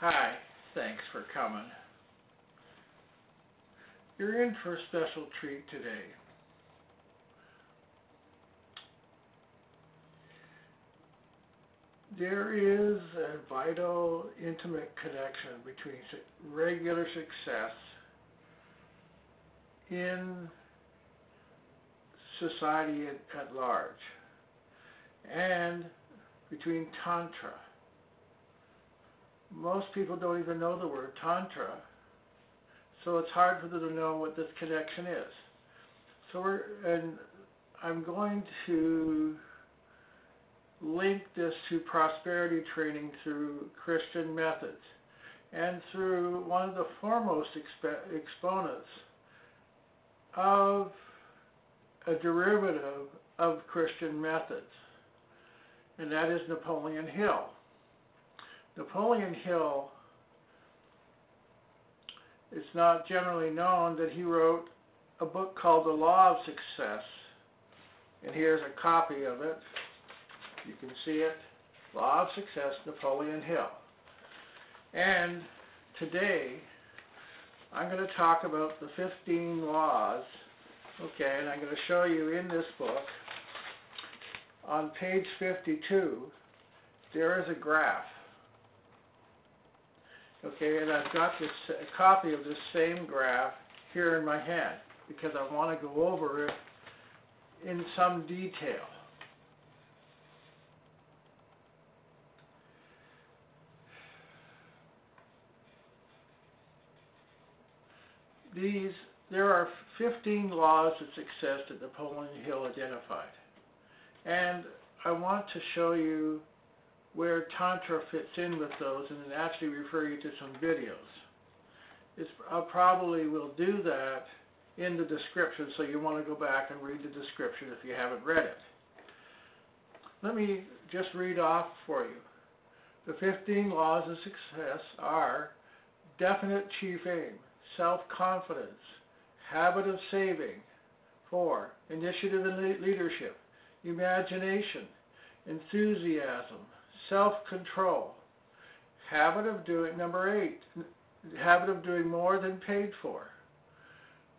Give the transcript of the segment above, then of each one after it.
Hi, thanks for coming. You're in for a special treat today. There is a vital, intimate connection between regular success in society at large and between Tantra. Most people don't even know the word Tantra, so it's hard for them to know what this connection is. I'm going to link this to prosperity training through Christian methods and through one of the foremost exponents of a derivative of Christian methods, and that is Napoleon Hill. Napoleon Hill, it's not generally known that he wrote a book called The Law of Success, and here's a copy of it. You can see it, Law of Success, Napoleon Hill. And today, I'm going to talk about the 15 laws, okay, and I'm going to show you in this book, on page 52, there is a graph. Okay, and I've got a copy of this same graph here in my hand because I want to go over it in some detail. There are 15 laws of success that Napoleon Hill identified. And I want to show you where Tantra fits in with those and then actually refer you to some videos. I probably will do that in the description, so you want to go back and read the description if you haven't read it. Let me just read off for you. The 15 laws of success are definite chief aim, self-confidence, habit of saving, 4, initiative and leadership, imagination, enthusiasm, self-control, habit of doing, number 8, habit of doing more than paid for,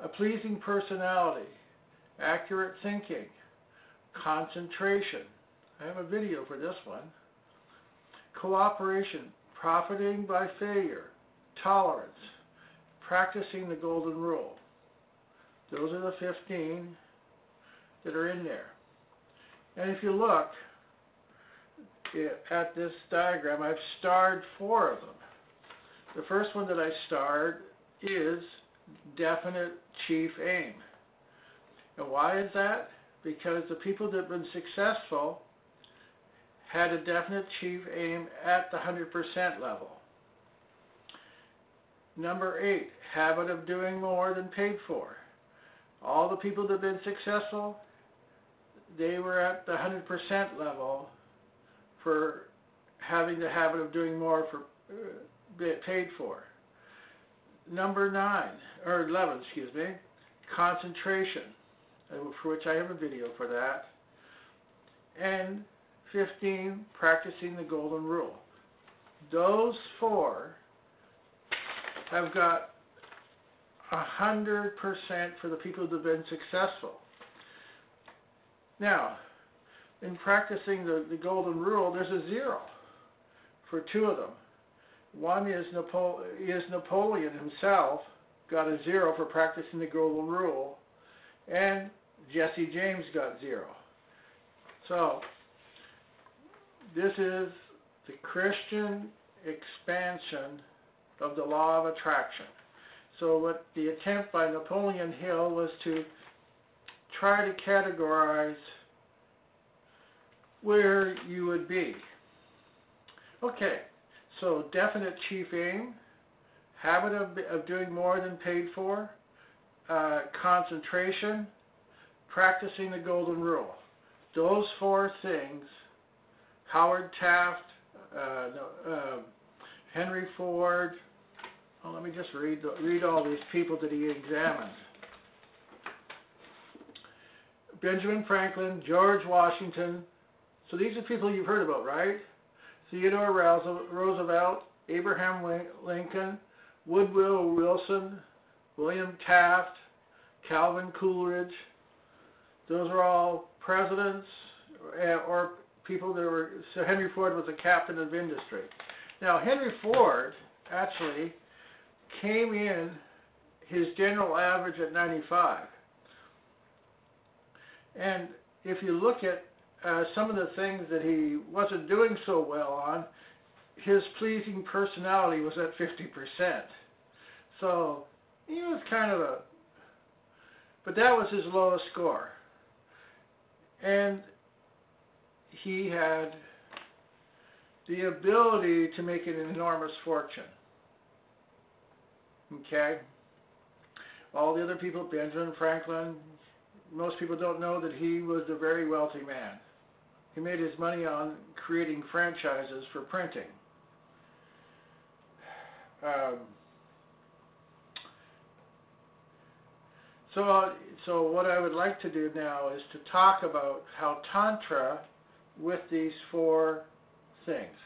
a pleasing personality, accurate thinking, concentration, I have a video for this one, cooperation, profiting by failure, tolerance, practicing the golden rule. Those are the 15 that are in there. And if you look at this diagram, I've starred 4 of them. The first one that I starred is definite chief aim. And why is that? Because the people that have been successful had a definite chief aim at the 100% level. Number 8, habit of doing more than paid for. All the people that have been successful, they were at the 100% level for having the habit of doing more for paid for. Number 11, concentration, for which I have a video for that. And 15, practicing the golden rule. Those 4 have got 100% for the people that have been successful. Now, in practicing the golden rule, there's a 0 for 2 of them. One is Napoleon himself got a 0 for practicing the golden rule, and Jesse James got 0. So, this is the Christian expansion of the law of attraction. So what the attempt by Napoleon Hill was to try to categorize where you would be. Okay, so definite chief aim, habit of doing more than paid for, concentration, practicing the golden rule. Those 4 things, Howard Taft, Henry Ford, let me just read all these people that he examined. Benjamin Franklin, George Washington. So these are people you've heard about, right? Theodore Roosevelt, Abraham Lincoln, Woodrow Wilson, William Taft, Calvin Coolidge. Those are all presidents or people that were, so Henry Ford was a captain of industry. Now Henry Ford actually came in his general average at 95. And if you look at some of the things that he wasn't doing so well on, his pleasing personality was at 50%. So he was kind of a, but that was his lowest score. And he had the ability to make an enormous fortune. Okay? All the other people, Benjamin Franklin, most people don't know that he was a very wealthy man. He made his money on creating franchises for printing. So what I would like to do now is to talk about how Tantra with these four things.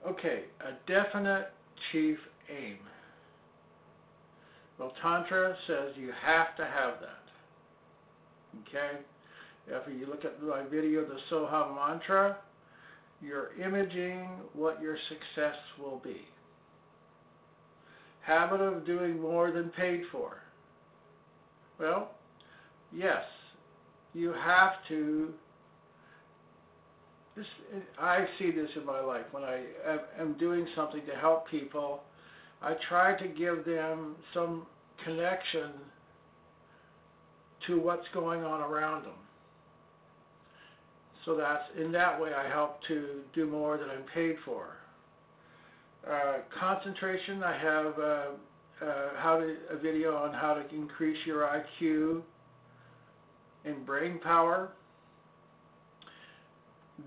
Okay, a definite chief aim. Well, Tantra says you have to have that. Okay? If you look at my video, the Soham Mantra, you're imaging what your success will be. Habit of doing more than paid for. Well, yes, you have to. I see this in my life. When I am doing something to help people, I try to give them some connection to what's going on around them. So that's, in that way, I help to do more than I'm paid for. Concentration, I have a video on how to increase your IQ and brain power.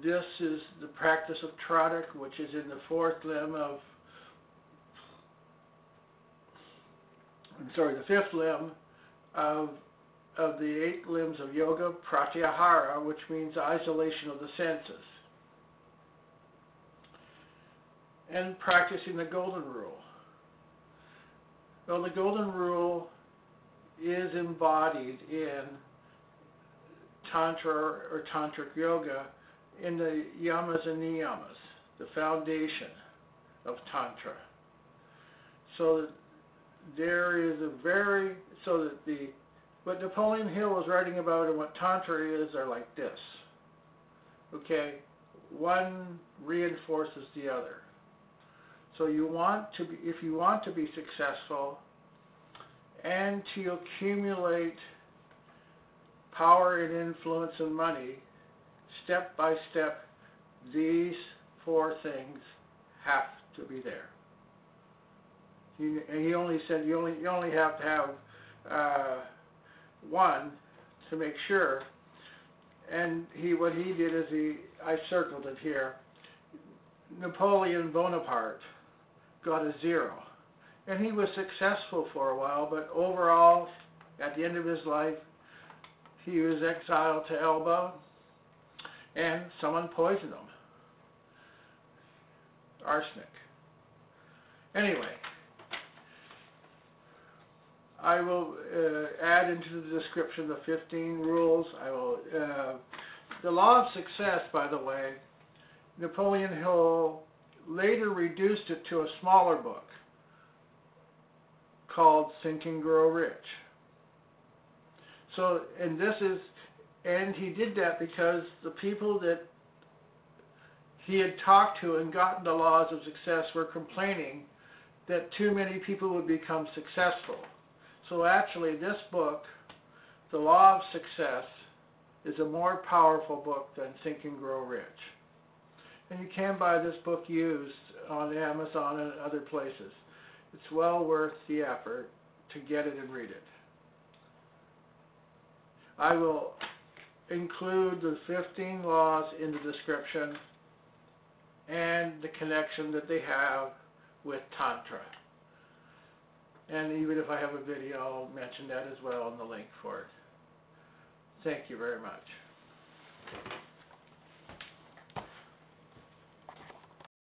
This is the practice of tantric, which is in the fifth limb of the 8 limbs of yoga, pratyahara, which means isolation of the senses. And practicing the golden rule. Well, the golden rule is embodied in Tantra or Tantric Yoga in the yamas and niyamas, the foundation of Tantra. So that there is what Napoleon Hill was writing about and what Tantra is are like this. Okay? One reinforces the other. So if you want to be successful and to accumulate power and influence and money, step by step, these 4 things have to be there. And he only said you only have to have one to make sure. And what he did is I circled it here. Napoleon Bonaparte got a 0. And he was successful for a while, but overall, at the end of his life, he was exiled to Elba, and someone poisoned him. Arsenic. Anyway, I will add into the description the 15 rules. I will. The law of success, by the way, Napoleon Hill later reduced it to a smaller book called Think and Grow Rich. So, and he did that because the people that he had talked to and gotten the laws of success were complaining that too many people would become successful. So actually this book, The Law of Success, is a more powerful book than Think and Grow Rich. And you can buy this book used on Amazon and other places. It's well worth the effort to get it and read it. I will include the 15 laws in the description and the connection that they have with Tantra. And even if I have a video, I'll mention that as well in the link for it. Thank you very much.